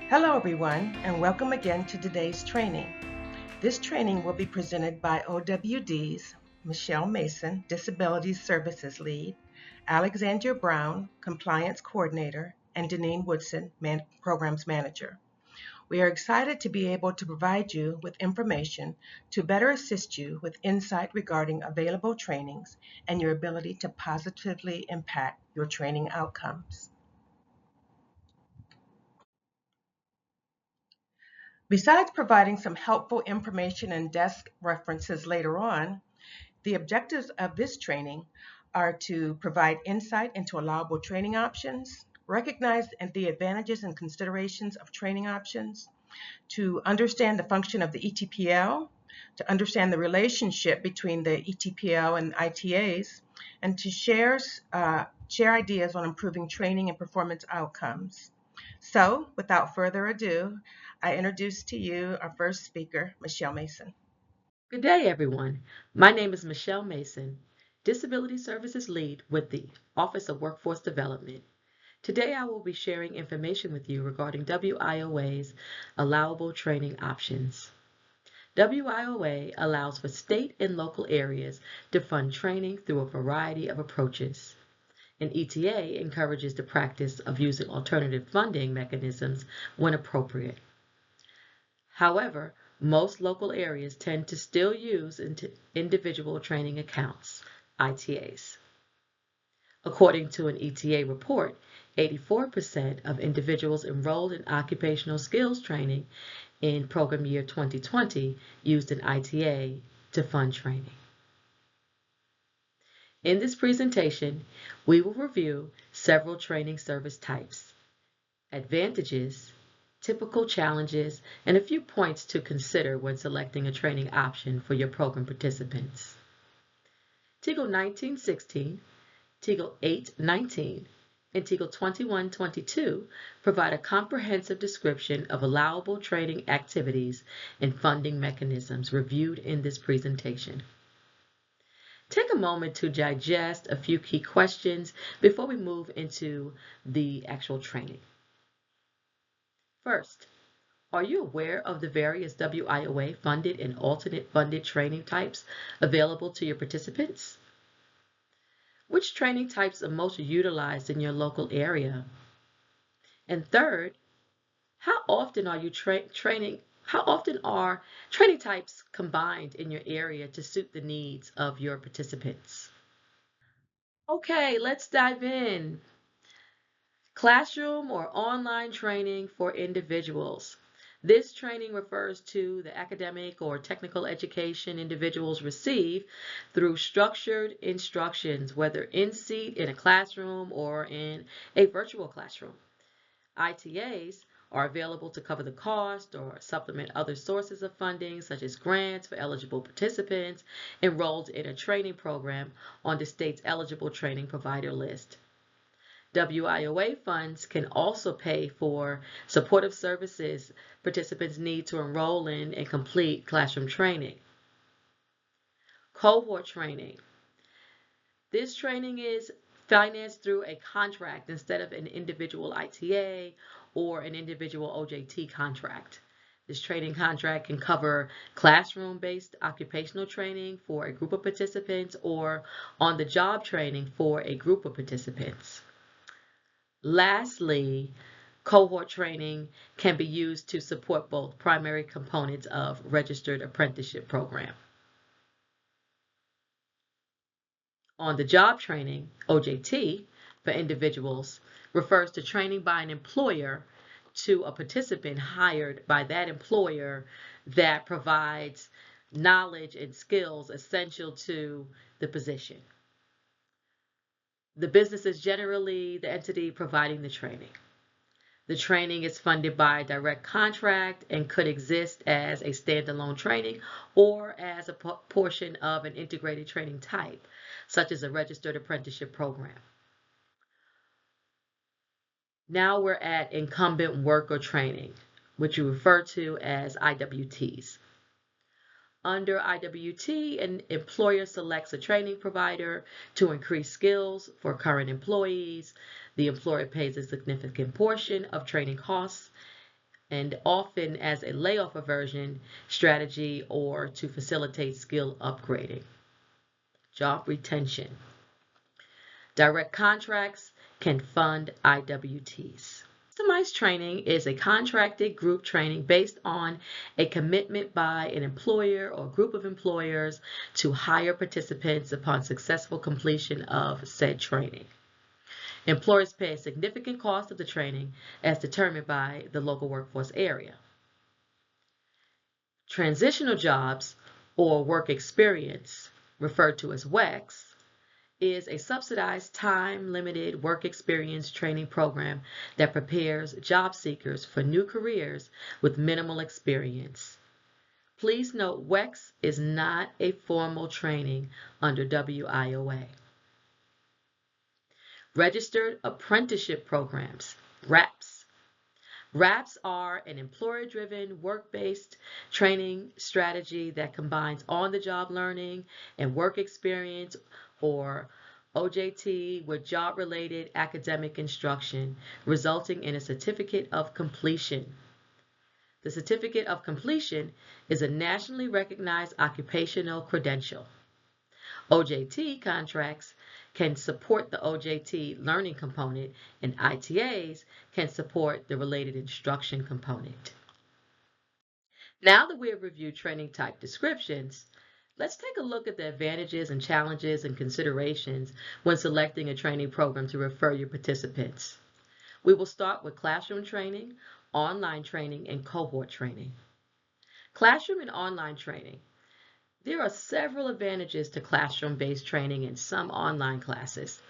Hello everyone, and welcome again to today's training. This training will be presented by OWD's Michelle Mason, Disability Services Lead, Alexandria Brown, Compliance Coordinator, and Deneen Woodson, Programs Manager. We are excited to be able to provide you with information to better assist you with insight regarding available trainings and your ability to positively impact your training outcomes. Besides providing some helpful information and desk references later on, the objectives of this training are to provide insight into allowable training options, recognize the advantages and considerations of training options, to understand the function of the ETPL, to understand the relationship between the ETPL and ITAs, and to share ideas on improving training and performance outcomes. So, without further ado, I introduce to you our first speaker, Michelle Mason. Good day, everyone. My name is Michelle Mason, Disability Services Lead with the Office of Workforce Development. Today, I will be sharing information with you regarding WIOA's allowable training options. WIOA allows for state and local areas to fund training through a variety of approaches. An ETA encourages the practice of using alternative funding mechanisms when appropriate. However, most local areas tend to still use individual training accounts, ITAs. According to an ETA report, 84% of individuals enrolled in occupational skills training in program year 2020 used an ITA to fund training. In this presentation, we will review several training service types, advantages, typical challenges, and a few points to consider when selecting a training option for your program participants. TEGL 1916, TEGL 819, and TEGL 2122 provide a comprehensive description of allowable training activities and funding mechanisms reviewed in this presentation. Take a moment to digest a few key questions before we move into the actual training. First, are you aware of the various WIOA funded and alternate funded training types available to your participants? Which training types are most utilized in your local area? And third, how often are you training? How often are training types combined in your area to suit the needs of your participants? Okay, let's dive in. Classroom or online training for individuals. This training refers to the academic or technical education individuals receive through structured instructions, whether in seat in a classroom or in a virtual classroom. ITAs are available to cover the cost or supplement other sources of funding, such as grants for eligible participants enrolled in a training program on the state's eligible training provider list. WIOA funds can also pay for supportive services participants need to enroll in and complete classroom training. Cohort training. This training is financed through a contract instead of an individual ITA or an individual OJT contract. This training contract can cover classroom-based occupational training for a group of participants or on-the-job training for a group of participants. Lastly, cohort training can be used to support both primary components of registered apprenticeship program. On-the-job training, OJT, for individuals refers to training by an employer to a participant hired by that employer that provides knowledge and skills essential to the position. The business is generally the entity providing the training. The training is funded by direct contract and could exist as a standalone training or as a portion of an integrated training type, such as a registered apprenticeship program. Now we're at incumbent worker training, which you refer to as IWTs. Under IWT, an employer selects a training provider to increase skills for current employees. The employer pays a significant portion of training costs and often as a layoff aversion strategy or to facilitate skill upgrading. Job retention. Direct contracts can fund IWTs. Customized training is a contracted group training based on a commitment by an employer or group of employers to hire participants upon successful completion of said training. Employers pay a significant cost of the training as determined by the local workforce area. Transitional jobs or work experience, referred to as WEX, is a subsidized time-limited work experience training program that prepares job seekers for new careers with minimal experience. Please note WEX is not a formal training under WIOA. Registered Apprenticeship Programs, RAPs. RAPs are an employer-driven, work-based training strategy that combines on-the-job learning and work experience, or OJT, with job-related academic instruction, resulting in a certificate of completion. The certificate of completion is a nationally recognized occupational credential. OJT contracts can support the OJT learning component, and ITAs can support the related instruction component. Now that we have reviewed training type descriptions, let's take a look at the advantages and challenges and considerations when selecting a training program to refer your participants. We will start with classroom training, online training, and cohort training. Classroom and online training. There are several advantages to classroom-based training in some online classes.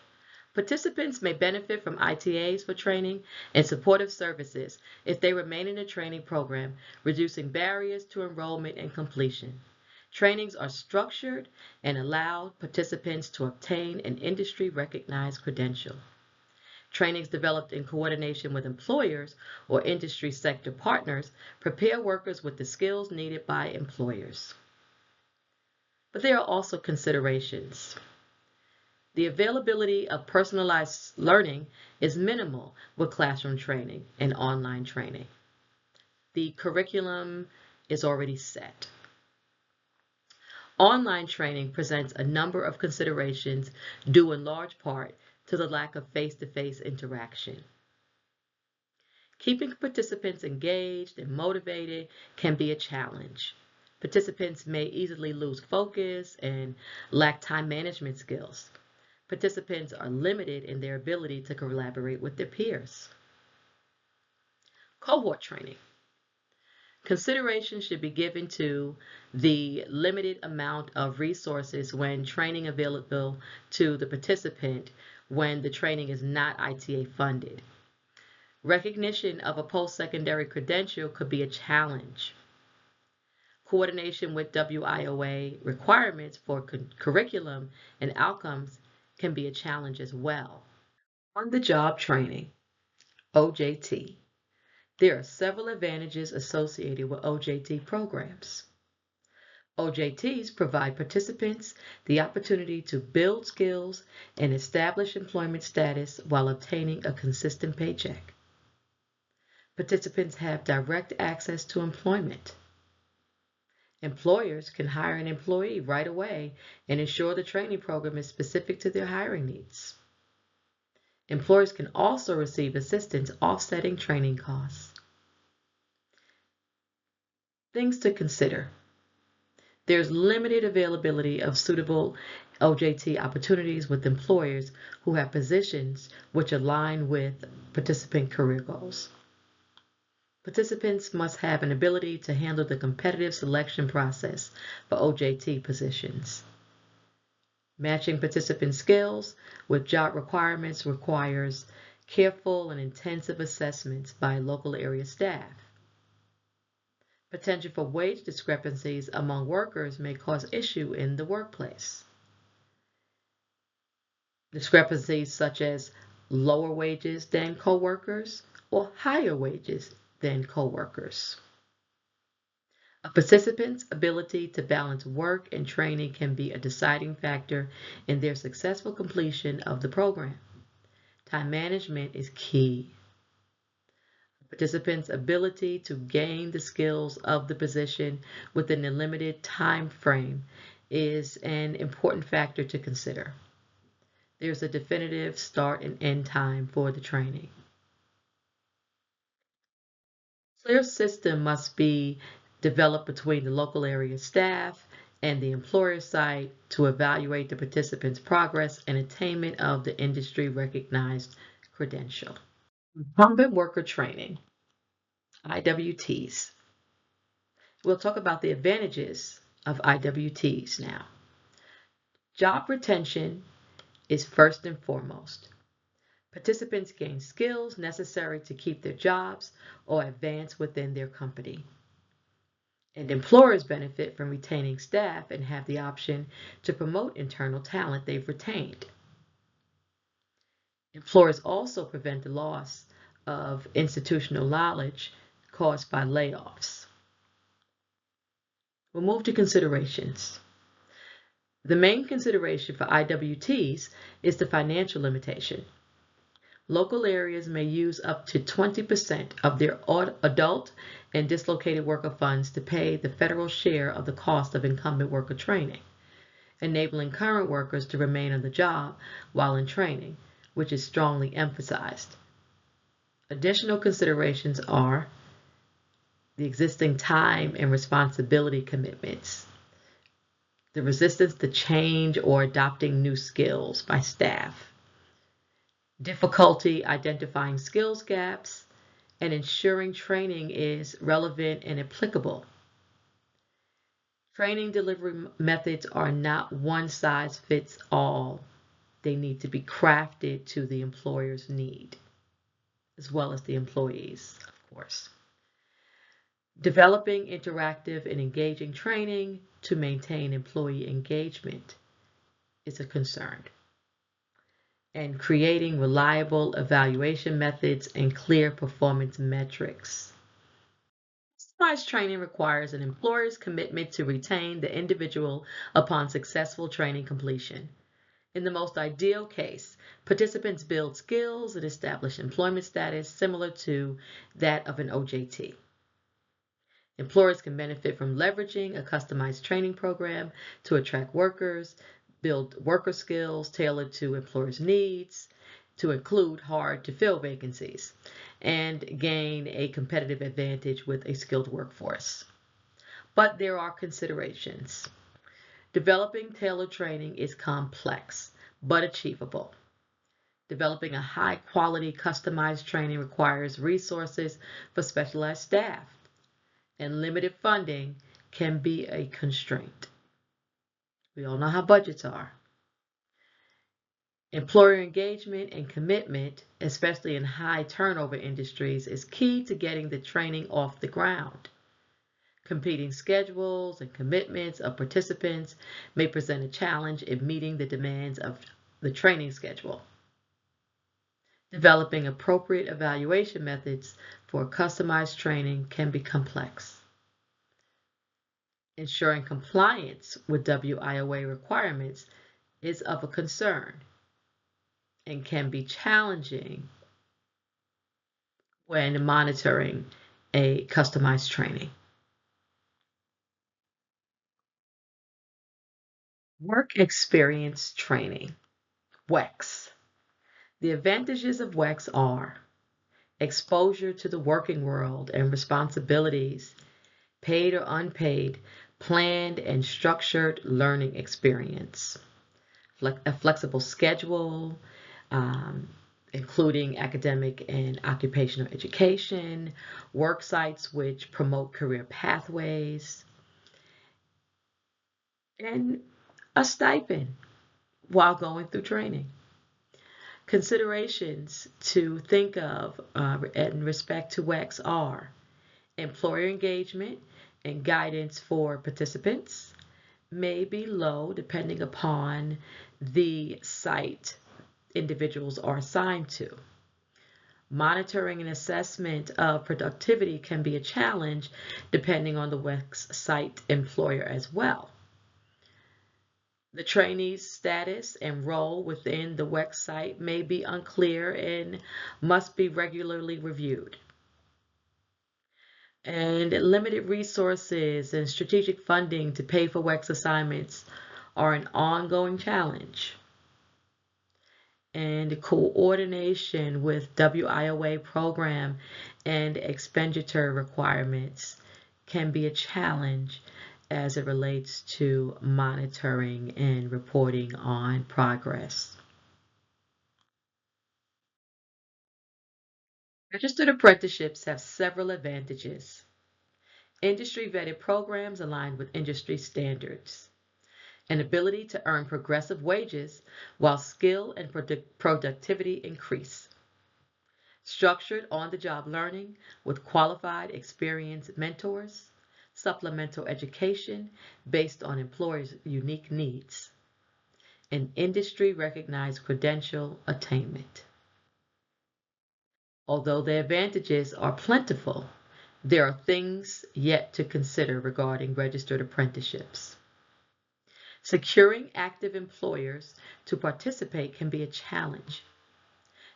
Participants may benefit from ITAs for training and supportive services if they remain in a training program, reducing barriers to enrollment and completion. Trainings are structured and allow participants to obtain an industry-recognized credential. Trainings developed in coordination with employers or industry sector partners prepare workers with the skills needed by employers. But there are also considerations. The availability of personalized learning is minimal with classroom training and online training. The curriculum is already set. Online training presents a number of considerations due in large part to the lack of face-to-face interaction. Keeping participants engaged and motivated can be a challenge. Participants may easily lose focus and lack time management skills. Participants are limited in their ability to collaborate with their peers. Cohort training. Consideration should be given to the limited amount of resources when training available to the participant when the training is not ITA funded. Recognition of a post-secondary credential could be a challenge. Coordination with WIOA requirements for curriculum and outcomes can be a challenge as well. On-the-job training, OJT. There are several advantages associated with OJT programs. OJTs provide participants the opportunity to build skills and establish employment status while obtaining a consistent paycheck. Participants have direct access to employment. Employers can hire an employee right away and ensure the training program is specific to their hiring needs. Employers can also receive assistance offsetting training costs. Things to consider. There's limited availability of suitable OJT opportunities with employers who have positions which align with participant career goals. Participants must have an ability to handle the competitive selection process for OJT positions. Matching participant skills with job requirements requires careful and intensive assessments by local area staff. Potential for wage discrepancies among workers may cause issue in the workplace. Discrepancies such as lower wages than coworkers or higher wages than coworkers. A participant's ability to balance work and training can be a deciding factor in their successful completion of the program. Time management is key. Participants' ability to gain the skills of the position within a limited time frame is an important factor to consider. There's a definitive start and end time for the training. Clear system must be developed between the local area staff and the employer site to evaluate the participants' progress and attainment of the industry recognized credential. Incumbent worker training, IWTs. We'll talk about the advantages of IWTs now. Job retention is first and foremost. Participants gain skills necessary to keep their jobs or advance within their company. And employers benefit from retaining staff and have the option to promote internal talent they've retained. Employers also prevent the loss of institutional knowledge caused by layoffs. We'll move to considerations. The main consideration for IWTs is the financial limitation. Local areas may use up to 20% of their adult and dislocated worker funds to pay the federal share of the cost of incumbent worker training, enabling current workers to remain on the job while in training, which is strongly emphasized. Additional considerations are the existing time and responsibility commitments, the resistance to change or adopting new skills by staff, difficulty identifying skills gaps, and ensuring training is relevant and applicable. Training delivery methods are not one size fits all. They need to be crafted to the employer's need, as well as the employees, of course. Developing interactive and engaging training to maintain employee engagement is a concern. And creating reliable evaluation methods and clear performance metrics. Customized training requires an employer's commitment to retain the individual upon successful training completion. In the most ideal case, participants build skills and establish employment status similar to that of an OJT. Employers can benefit from leveraging a customized training program to attract workers, build worker skills tailored to employers' needs, to include hard-to-fill vacancies, and gain a competitive advantage with a skilled workforce. But there are considerations. Developing tailored training is complex, but achievable. Developing a high-quality customized training requires resources for specialized staff, and limited funding can be a constraint. We all know how budgets are. Employer engagement and commitment, especially in high turnover industries, is key to getting the training off the ground. Competing schedules and commitments of participants may present a challenge in meeting the demands of the training schedule. Developing appropriate evaluation methods for customized training can be complex. Ensuring compliance with WIOA requirements is of a concern and can be challenging when monitoring a customized training. Work experience training, WEX. The advantages of WEX are exposure to the working world and responsibilities, paid or unpaid, planned and structured learning experience, a flexible schedule, including academic and occupational education, work sites which promote career pathways, and a stipend while going through training. Considerations to think of in respect to WEX are employer engagement and guidance for participants may be low depending upon the site individuals are assigned to. Monitoring and assessment of productivity can be a challenge depending on the WEX site employer as well. The trainee's status and role within the WEX site may be unclear and must be regularly reviewed. And limited resources and strategic funding to pay for WEX assignments are an ongoing challenge. And coordination with WIOA program and expenditure requirements can be a challenge as it relates to monitoring and reporting on progress. Registered apprenticeships have several advantages. Industry vetted programs aligned with industry standards, an ability to earn progressive wages while skill and productivity increase, structured on the job learning with qualified, experienced mentors, supplemental education based on employers' unique needs, and industry recognized credential attainment. Although the advantages are plentiful, there are things yet to consider regarding registered apprenticeships. Securing active employers to participate can be a challenge.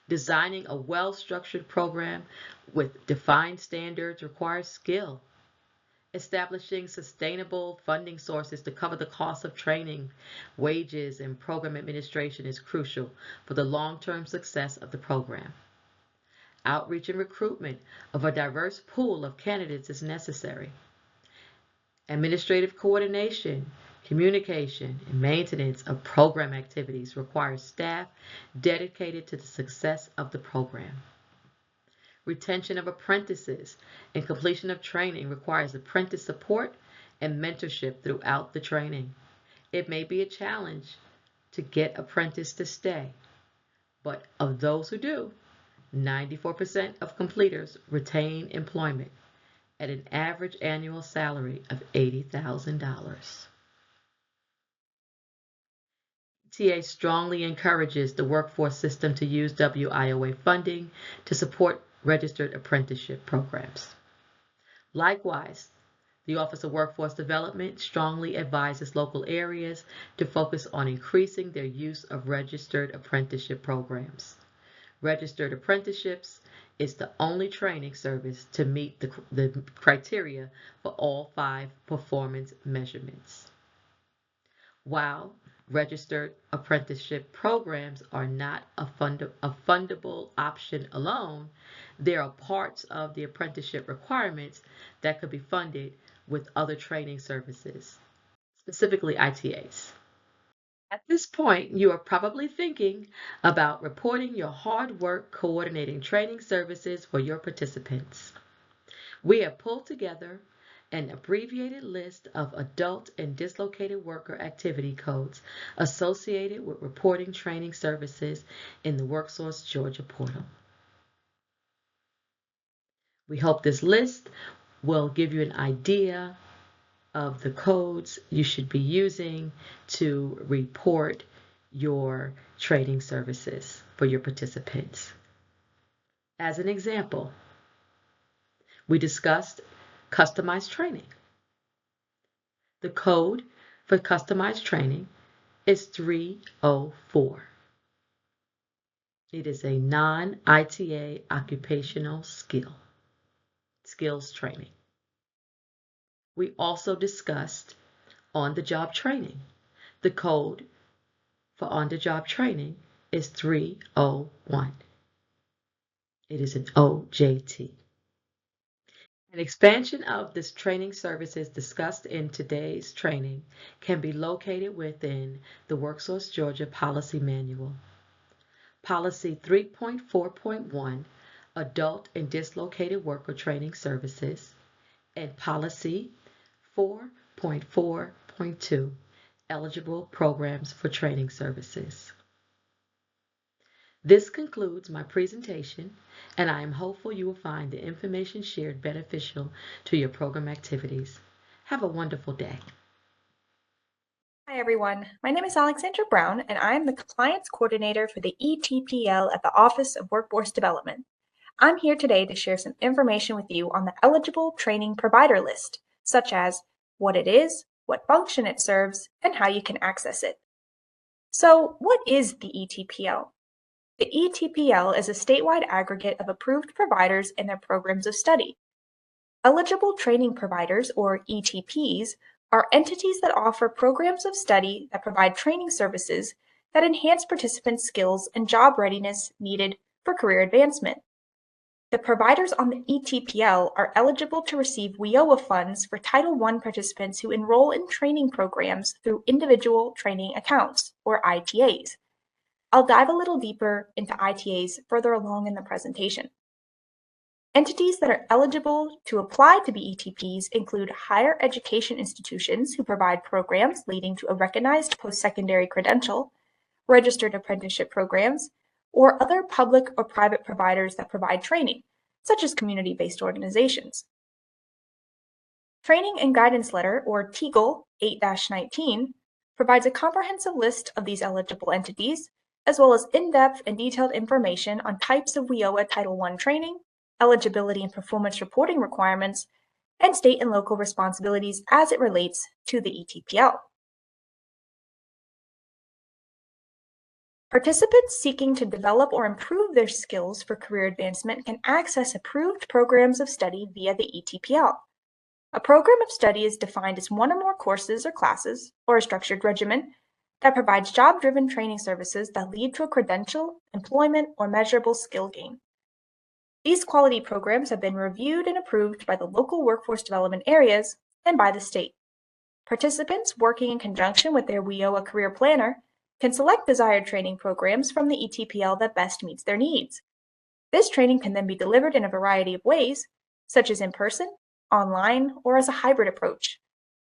Designing a well-structured program with defined standards requires skill. Establishing sustainable funding sources to cover the cost of training, wages, and program administration is crucial for the long-term success of the program. Outreach and recruitment of a diverse pool of candidates is necessary. Administrative coordination, communication, and maintenance of program activities requires staff dedicated to the success of the program. Retention of apprentices and completion of training requires apprentice support and mentorship throughout the training. It may be a challenge to get apprentices to stay, but of those who do, 94% of completers retain employment at an average annual salary of $80,000. TA strongly encourages the workforce system to use WIOA funding to support registered apprenticeship programs. Likewise, the Office of Workforce Development strongly advises local areas to focus on increasing their use of registered apprenticeship programs. Registered apprenticeships is the only training service to meet the criteria for all 5 performance measurements. While registered apprenticeship programs are not a fundable option alone, there are parts of the apprenticeship requirements that could be funded with other training services, specifically ITAs. At this point, you are probably thinking about reporting your hard work coordinating training services for your participants. We have pulled together an abbreviated list of adult and dislocated worker activity codes associated with reporting training services in the WorkSource Georgia portal. We hope this list will give you an idea of the codes you should be using to report your training services for your participants. As an example, we discussed customized training. The code for customized training is 304. It is a non-ITA occupational skills training. We also discussed on-the-job training. The code for on-the-job training is 301. It is an OJT. An expansion of this training services discussed in today's training can be located within the WorkSource Georgia Policy Manual. Policy 3.4.1, Adult and Dislocated Worker Training Services, and Policy 4.4.2, Eligible Programs for Training Services. This concludes my presentation, and I am hopeful you will find the information shared beneficial to your program activities. Have a wonderful day. Hi everyone, my name is Alexandra Brown and I am the Compliance Coordinator for the ETPL at the Office of Workforce Development. I'm here today to share some information with you on the eligible training provider list, such as what it is, what function it serves, and how you can access it. So what is the ETPL? The ETPL is a statewide aggregate of approved providers and their programs of study. Eligible training providers, or ETPs, are entities that offer programs of study that provide training services that enhance participants' skills and job readiness needed for career advancement. The providers on the ETPL are eligible to receive WIOA funds for Title I participants who enroll in training programs through individual training accounts, or ITAs. I'll dive a little deeper into ITAs further along in the presentation. Entities that are eligible to apply to be ETPs include higher education institutions who provide programs leading to a recognized post-secondary credential, registered apprenticeship programs, or other public or private providers that provide training, such as community-based organizations. Training and Guidance Letter, or TEAGL 8-19, provides a comprehensive list of these eligible entities, as well as in-depth and detailed information on types of WIOA Title I training, eligibility and performance reporting requirements, and state and local responsibilities as it relates to the ETPL. Participants seeking to develop or improve their skills for career advancement can access approved programs of study via the ETPL. A program of study is defined as one or more courses or classes, or a structured regimen, that provides job-driven training services that lead to a credential, employment, or measurable skill gain. These quality programs have been reviewed and approved by the local workforce development areas and by the state. Participants working in conjunction with their WIOA career planner can select desired training programs from the ETPL that best meets their needs. This training can then be delivered in a variety of ways, such as in person, online, or as a hybrid approach.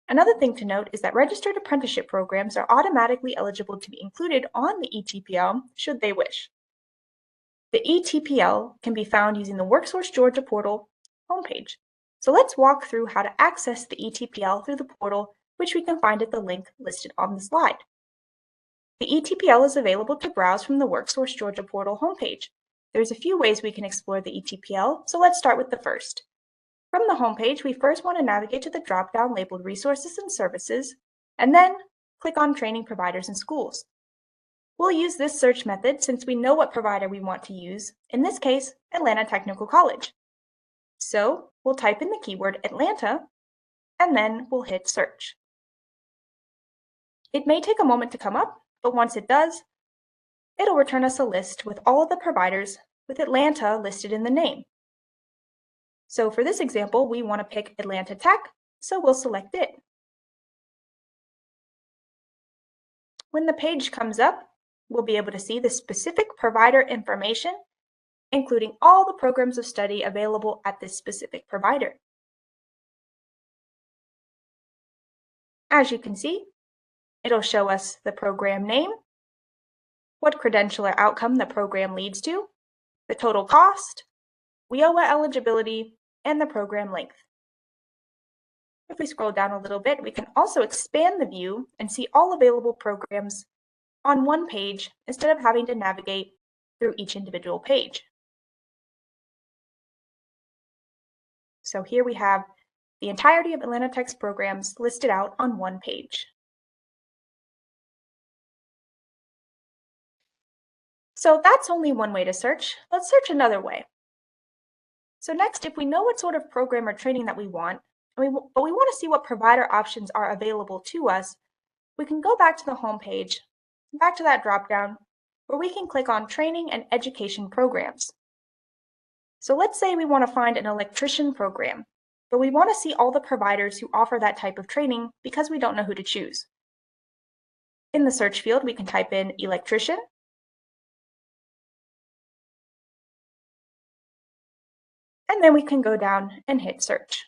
Another thing to note is that registered apprenticeship programs are automatically eligible to be included on the ETPL should they wish. The ETPL can be found using the WorkSource Georgia portal homepage. So let's walk through how to access the ETPL through the portal, which we can find at the link listed on the slide. The ETPL is available to browse from the WorkSource Georgia portal homepage. There's a few ways we can explore the ETPL, so let's start with the first. From the homepage, we first want to navigate to the drop-down labeled Resources and Services, and then click on Training Providers and Schools. We'll use this search method since we know what provider we want to use, in this case, Atlanta Technical College. So we'll type in the keyword Atlanta, and then we'll hit search. It may take a moment to come up, but once it does, it'll return us a list with all of the providers with Atlanta listed in the name. So for this example, we want to pick Atlanta Tech, so we'll select it. When the page comes up, we'll be able to see the specific provider information, including all the programs of study available at this specific provider. As you can see, it'll show us the program name, what credential or outcome the program leads to, the total cost, WIOA eligibility, and the program length. If we scroll down a little bit, we can also expand the view and see all available programs on one page instead of having to navigate through each individual page. So here we have the entirety of Atlanta Tech's programs listed out on one page. So that's only one way to search. Let's search another way. So next, if we know what sort of program or training that we want, but we want to see what provider options are available to us, we can go back to the home page, back to that dropdown, where we can click on Training and Education Programs. So let's say we want to find an electrician program, but we want to see all the providers who offer that type of training because we don't know who to choose. In the search field, we can type in electrician, and then we can go down and hit search.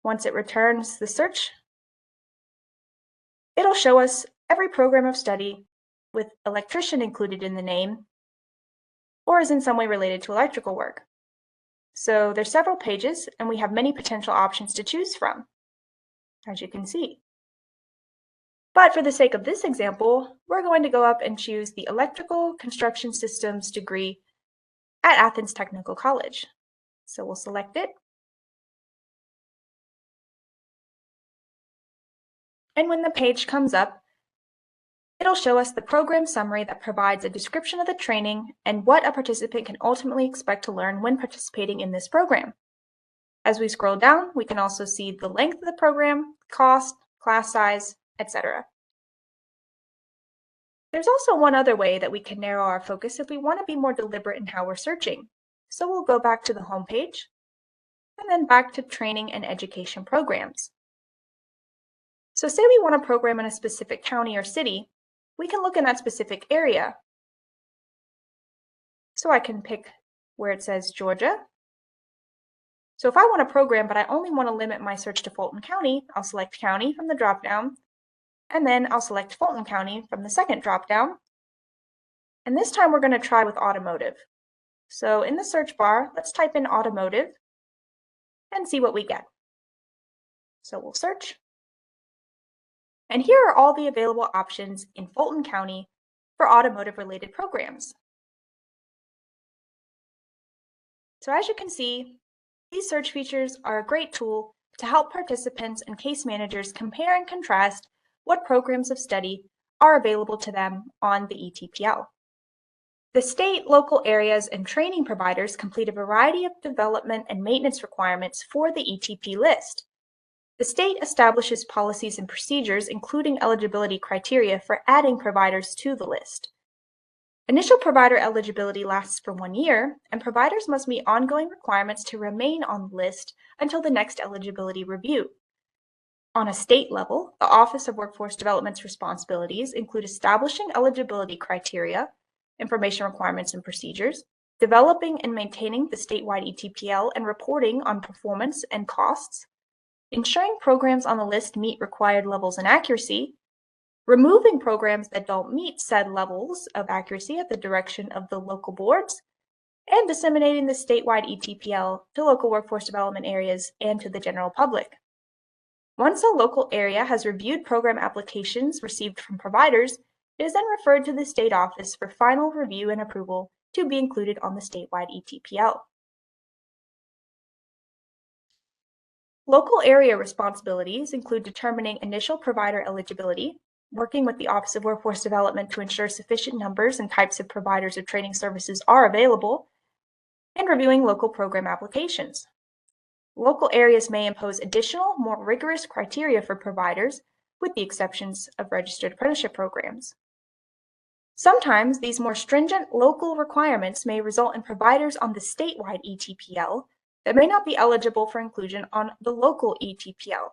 Once it returns the search, it'll show us every program of study with electrician included in the name or is in some way related to electrical work. So there's several pages and we have many potential options to choose from, as you can see. But for the sake of this example, we're going to go up and choose the Electrical Construction Systems degree at Athens Technical College. So we'll select it. And when the page comes up, It'll show us the program summary that provides a description of the training and what a participant can ultimately expect to learn when participating in this program. As we scroll down, we can also see the length of the program, cost, class size, etc. There's also one other way that we can narrow our focus if we want to be more deliberate in how we're searching. So we'll go back to the home page and then back to training and education programs. So say we want a program in a specific county or city, we can look in that specific area. So I can pick where it says Georgia. So if I want a program, but I only want to limit my search to Fulton County, I'll select County from the dropdown, and then I'll select Fulton County from the second dropdown. And this time we're going to try with automotive. So in the search bar, let's type in automotive and see what we get. So we'll search. And here are all the available options in Fulton County for automotive-related programs. So as you can see, these search features are a great tool to help participants and case managers compare and contrast what programs of study are available to them on the ETPL. The state, local areas, and training providers complete a variety of development and maintenance requirements for the ETP list. The state establishes policies and procedures, including eligibility criteria for adding providers to the list. Initial provider eligibility lasts for 1 year, and providers must meet ongoing requirements to remain on the list until the next eligibility review. On a state level, the Office of Workforce Development's responsibilities include establishing eligibility criteria, information requirements and procedures, developing and maintaining the statewide ETPL and reporting on performance and costs, ensuring programs on the list meet required levels and accuracy, removing programs that don't meet said levels of accuracy at the direction of the local boards, and disseminating the statewide ETPL to local workforce development areas and to the general public. Once a local area has reviewed program applications received from providers, it is then referred to the state office for final review and approval to be included on the statewide ETPL. Local area responsibilities include determining initial provider eligibility, working with the Office of Workforce Development to ensure sufficient numbers and types of providers of training services are available, and reviewing local program applications. Local areas may impose additional, more rigorous criteria for providers, with the exceptions of registered apprenticeship programs. Sometimes these more stringent local requirements may result in providers on the statewide ETPL that may not be eligible for inclusion on the local ETPL.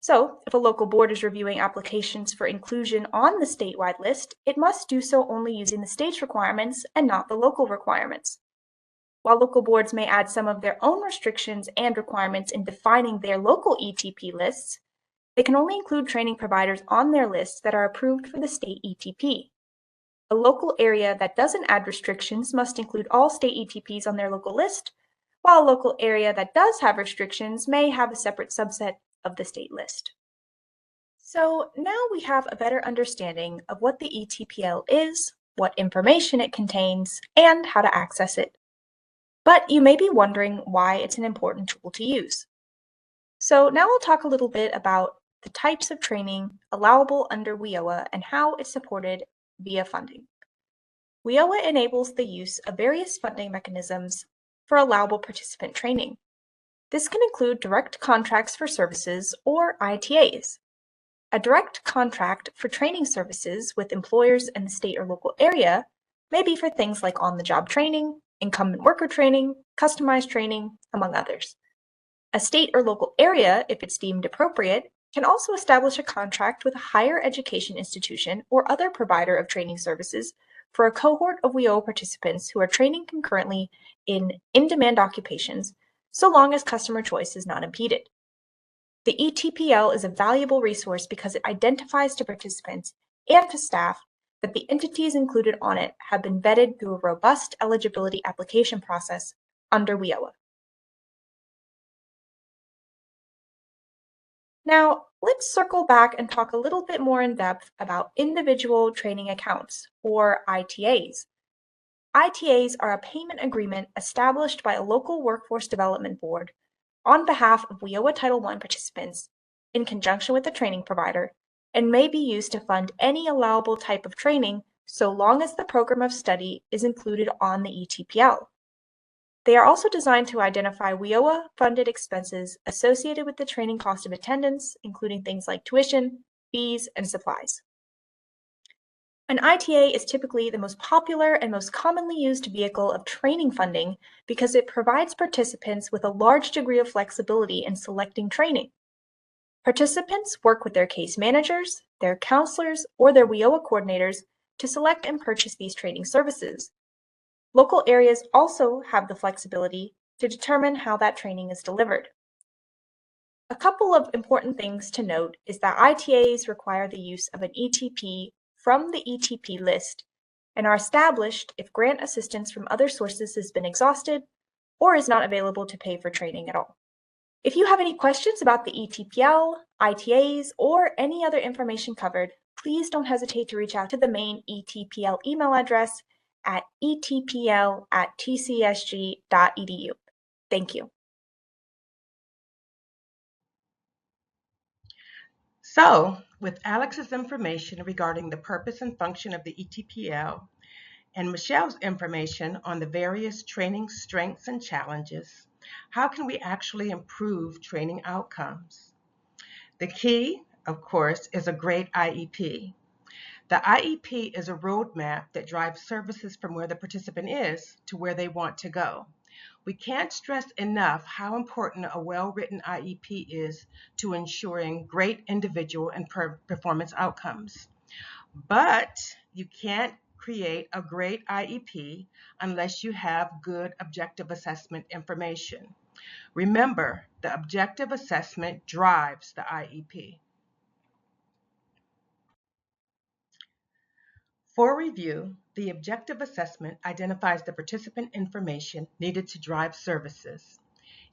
So, if a local board is reviewing applications for inclusion on the statewide list, it must do so only using the state's requirements and not the local requirements. While local boards may add some of their own restrictions and requirements in defining their local ETP lists, they can only include training providers on their lists that are approved for the state ETP. A local area that doesn't add restrictions must include all state ETPs on their local list, while a local area that does have restrictions may have a separate subset of the state list. So now we have a better understanding of what the ETPL is, what information it contains, and how to access it. But you may be wondering why it's an important tool to use. So now I'll talk a little bit about the types of training allowable under WIOA and how it's supported via funding. WIOA enables the use of various funding mechanisms for allowable participant training. This can include direct contracts for services or ITAs. A direct contract for training services with employers in the state or local area may be for things like on-the-job training, incumbent worker training, customized training, among others. A state or local area, if it's deemed appropriate, can also establish a contract with a higher education institution or other provider of training services for a cohort of WIOA participants who are training concurrently in in-demand occupations, so long as customer choice is not impeded. The ETPL is a valuable resource because it identifies to participants and to staff that the entities included on it have been vetted through a robust eligibility application process under WIOA. Now, let's circle back and talk a little bit more in depth about individual training accounts, or ITAs. ITAs are a payment agreement established by a local workforce development board on behalf of WIOA Title I participants in conjunction with the training provider and may be used to fund any allowable type of training so long as the program of study is included on the ETPL. They are also designed to identify WIOA-funded expenses associated with the training cost of attendance, including things like tuition, fees, and supplies. An ITA is typically the most popular and most commonly used vehicle of training funding because it provides participants with a large degree of flexibility in selecting training. Participants work with their case managers, their counselors, or their WIOA coordinators to select and purchase these training services. Local areas also have the flexibility to determine how that training is delivered. A couple of important things to note is that ITAs require the use of an ETP from the ETP list and are established if grant assistance from other sources has been exhausted or is not available to pay for training at all. If you have any questions about the ETPL, ITAs, or any other information covered, please don't hesitate to reach out to the main ETPL email address at etpl@tcsg.edu. Thank you. So, with Alex's information regarding the purpose and function of the ETPL, and Michelle's information on the various training strengths and challenges, how can we actually improve training outcomes? The key, of course, is a great IEP. The IEP is a roadmap that drives services from where the participant is to where they want to go. We can't stress enough how important a well-written IEP is to ensuring great individual and performance outcomes. But you can't create a great IEP unless you have good objective assessment information. Remember, the objective assessment drives the IEP. For review, the objective assessment identifies the participant information needed to drive services.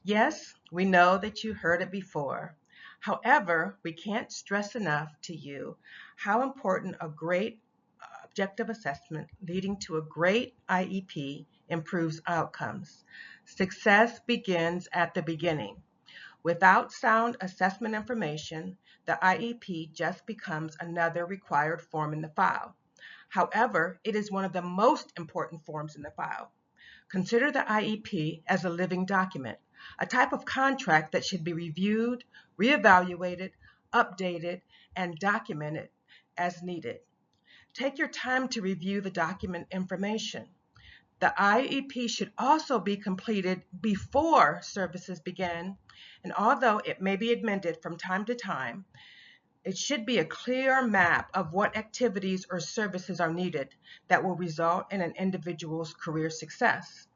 Yes, we know that you heard it before. However, we can't stress enough to you how important a great objective assessment leading to a great IEP improves outcomes. Success begins at the beginning. Without sound assessment information, the IEP just becomes another required form in the file. However, it is one of the most important forms in the file. Consider the IEP as a living document, a type of contract that should be reviewed, reevaluated, updated, and documented as needed. Take your time to review the document information. The IEP should also be completed before services begin, and although it may be amended from time to time, it should be a clear map of what activities or services are needed that will result in an individual's career success.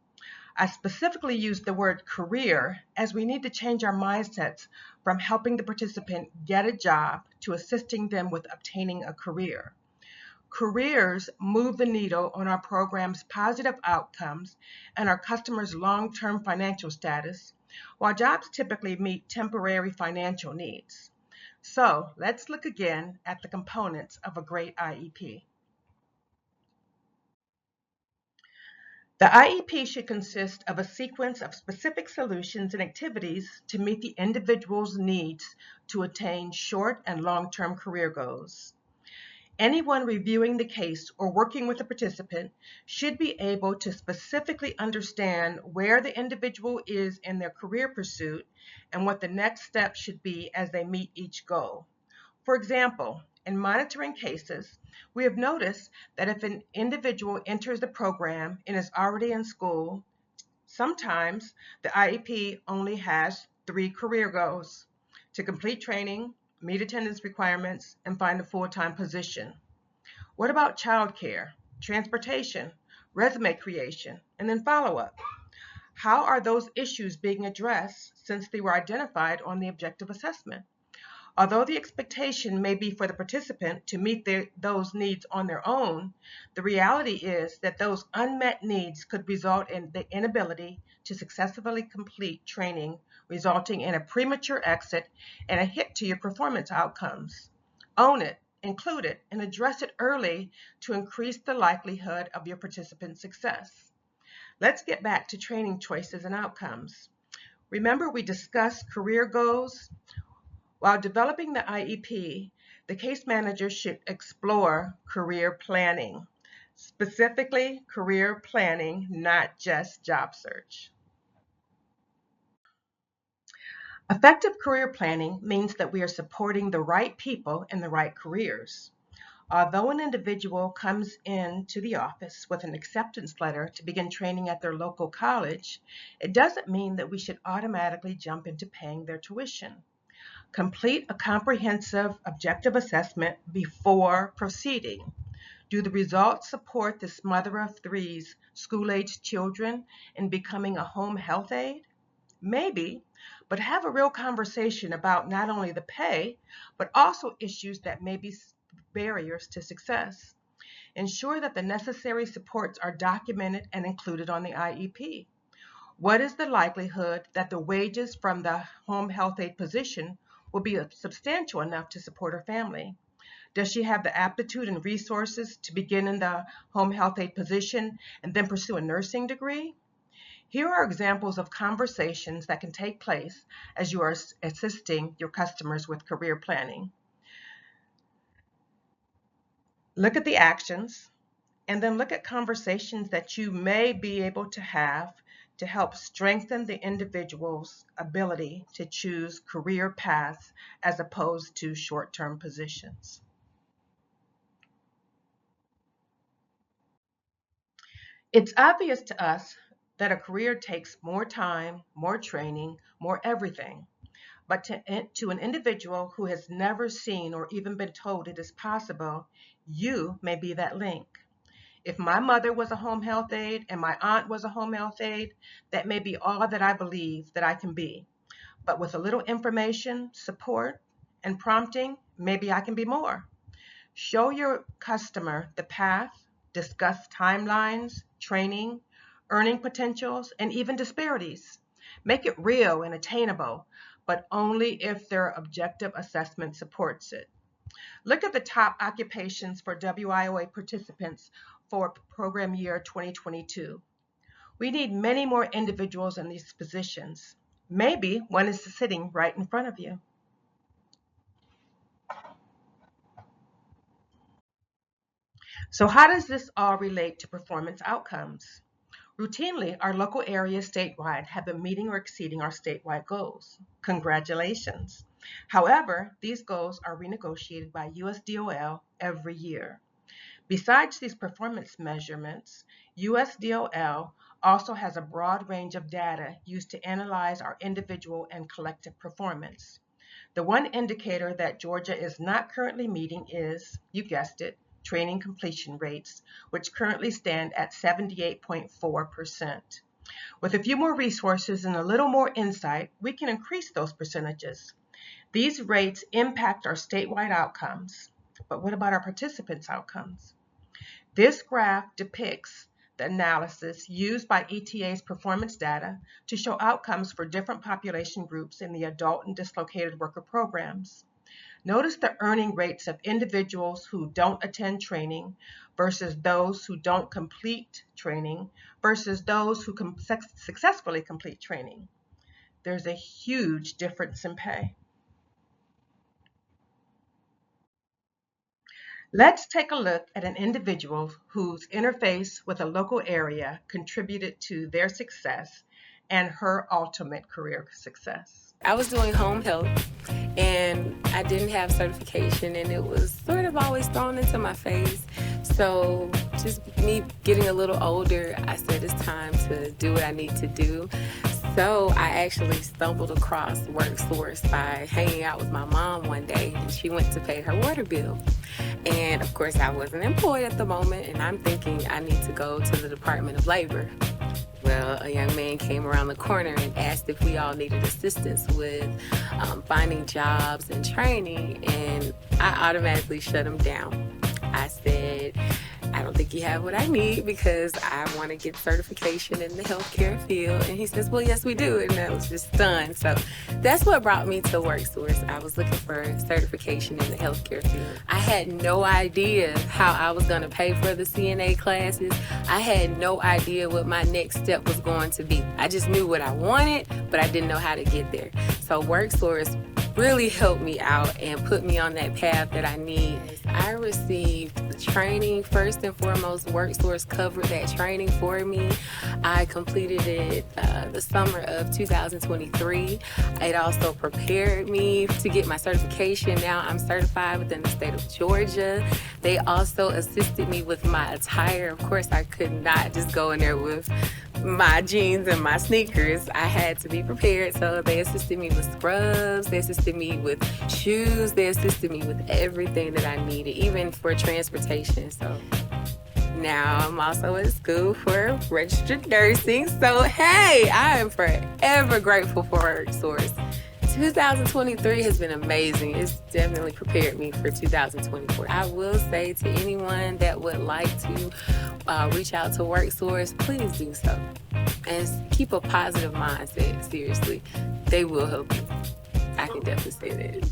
I specifically use the word career as we need to change our mindsets from helping the participant get a job to assisting them with obtaining a career. Careers move the needle on our program's positive outcomes and our customers' long-term financial status, while jobs typically meet temporary financial needs. So let's look again at the components of a great IEP. The IEP should consist of a sequence of specific solutions and activities to meet the individual's needs to attain short and long-term career goals. Anyone reviewing the case or working with a participant should be able to specifically understand where the individual is in their career pursuit and what the next step should be as they meet each goal. For example, in monitoring cases, we have noticed that if an individual enters the program and is already in school, sometimes the IEP only has 3 career goals: to complete training, meet attendance requirements, and find a full-time position. What about childcare, transportation, resume creation, and then follow-up? How are those issues being addressed since they were identified on the objective assessment? Although the expectation may be for the participant to meet those needs on their own, the reality is that those unmet needs could result in the inability to successfully complete training, resulting in a premature exit and a hit to your performance outcomes. Own it, include it, and address it early to increase the likelihood of your participant's success. Let's get back to training choices and outcomes. Remember, we discussed career goals. While developing the IEP, the case manager should explore career planning, specifically career planning, not just job search. Effective career planning means that we are supporting the right people in the right careers. Although an individual comes into the office with an acceptance letter to begin training at their local college, it doesn't mean that we should automatically jump into paying their tuition. Complete a comprehensive objective assessment before proceeding. Do the results support this mother of three's school-aged children in becoming a home health aide? Maybe, but have a real conversation about not only the pay, but also issues that may be barriers to success. Ensure that the necessary supports are documented and included on the IEP. What is the likelihood that the wages from the home health aide position will be substantial enough to support her family? Does she have the aptitude and resources to begin in the home health aide position and then pursue a nursing degree? Here are examples of conversations that can take place as you are assisting your customers with career planning. Look at the actions, and then look at conversations that you may be able to have to help strengthen the individual's ability to choose career paths as opposed to short-term positions. It's obvious to us that a career takes more time, more training, more everything. But to an individual who has never seen or even been told it is possible, you may be that link. If my mother was a home health aide and my aunt was a home health aide, that may be all that I believe that I can be. But with a little information, support, and prompting, maybe I can be more. Show your customer the path, discuss timelines, training, earning potentials, and even disparities. Make it real and attainable, but only if their objective assessment supports it. Look at the top occupations for WIOA participants for program year 2022. We need many more individuals in these positions. Maybe one is sitting right in front of you. So how does this all relate to performance outcomes? Routinely, our local areas statewide have been meeting or exceeding our statewide goals. Congratulations. However, these goals are renegotiated by USDOL every year. Besides these performance measurements, USDOL also has a broad range of data used to analyze our individual and collective performance. The one indicator that Georgia is not currently meeting is, you guessed it, training completion rates, which currently stand at 78.4%. With a few more resources and a little more insight, we can increase those percentages. These rates impact our statewide outcomes, but what about our participants' outcomes? This graph depicts the analysis used by ETA's performance data to show outcomes for different population groups in the adult and dislocated worker programs. Notice the earning rates of individuals who don't attend training versus those who don't complete training versus those who successfully complete training. There's a huge difference in pay. Let's take a look at an individual whose interface with a local area contributed to their success and her ultimate career success. I was doing home health and I didn't have certification, and it was sort of always thrown into my face. So just me getting a little older, I said it's time to do what I need to do. So I actually stumbled across WorkSource by hanging out with my mom one day, and she went to pay her water bill. And of course I wasn't employed at the moment, and I'm thinking I need to go to the Department of Labor. Well, a young man came around the corner and asked if we all needed assistance with finding jobs and training, and I automatically shut him down. I said, I don't think you have what I need because I want to get certification in the healthcare field. And he says, well, yes, we do. And I was just stunned. So that's what brought me to WorkSource. I was looking for certification in the healthcare field. I had no idea how I was going to pay for the CNA classes. I had no idea what my next step was going to be. I just knew what I wanted, but I didn't know how to get there. So WorkSource really helped me out and put me on that path that I need. I received training. First and foremost, WorkSource covered that training for me. I completed it the summer of 2023. It also prepared me to get my certification. Now I'm certified within the state of Georgia. They also assisted me with my attire. Of course, I could not just go in there with my jeans and my sneakers. I had to be prepared, so they assisted me with scrubs, they assisted me with shoes, they assisted me with everything that I needed, even for transportation. So now I'm also in school for registered nursing. So hey, I am forever grateful for WorkSource. 2023 has been amazing. It's definitely prepared me for 2024. I will say to anyone that would like to reach out to WorkSource, please do so. And keep a positive mindset, seriously. They will help you. I can definitely say that.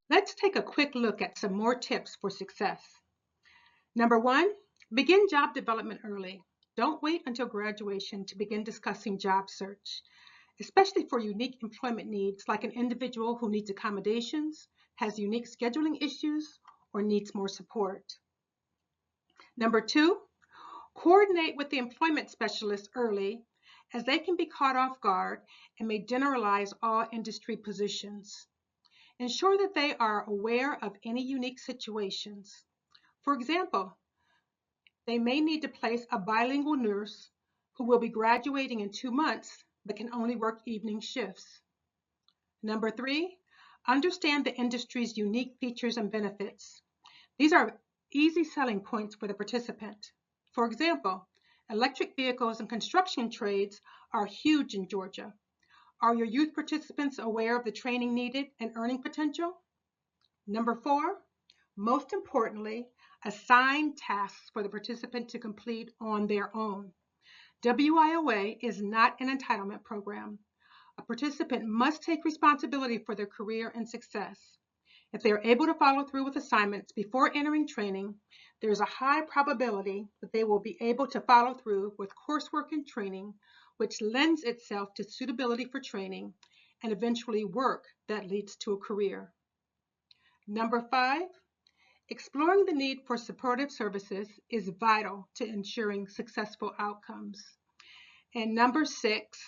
Let's take a quick look at some more tips for success. Number 1, begin job development early. Don't wait until graduation to begin discussing job search, especially for unique employment needs like an individual who needs accommodations, has unique scheduling issues, or needs more support. Number 2, coordinate with the employment specialist early, as they can be caught off guard and may generalize all industry positions. Ensure that they are aware of any unique situations. For example, they may need to place a bilingual nurse who will be graduating in 2 months but can only work evening shifts. Number 3, understand the industry's unique features and benefits. These are easy selling points for the participant. For example, electric vehicles and construction trades are huge in Georgia. Are your youth participants aware of the training needed and earning potential? Number 4, most importantly, assign tasks for the participant to complete on their own. WIOA is not an entitlement program. A participant must take responsibility for their career and success. If they are able to follow through with assignments before entering training, there is a high probability that they will be able to follow through with coursework and training, which lends itself to suitability for training and eventually work that leads to a career. Number 5, exploring the need for supportive services is vital to ensuring successful outcomes. And number 6,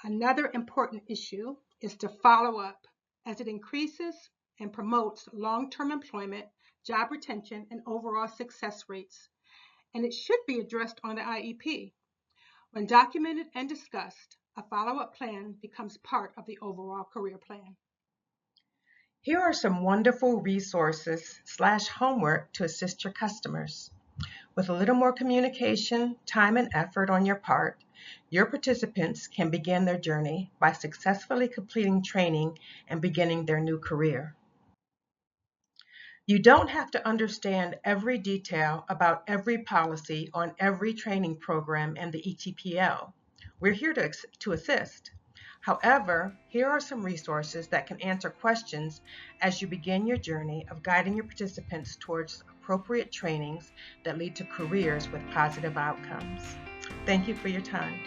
another important issue is to follow up, as it increases and promotes long-term employment, job retention, and overall success rates. And it should be addressed on the IEP. When documented and discussed, a follow-up plan becomes part of the overall career plan. Here are some wonderful resources / homework to assist your customers. With a little more communication, time, and effort on your part, your participants can begin their journey by successfully completing training and beginning their new career. You don't have to understand every detail about every policy on every training program in the ETPL. We're here to assist. However, here are some resources that can answer questions as you begin your journey of guiding your participants towards appropriate trainings that lead to careers with positive outcomes. Thank you for your time.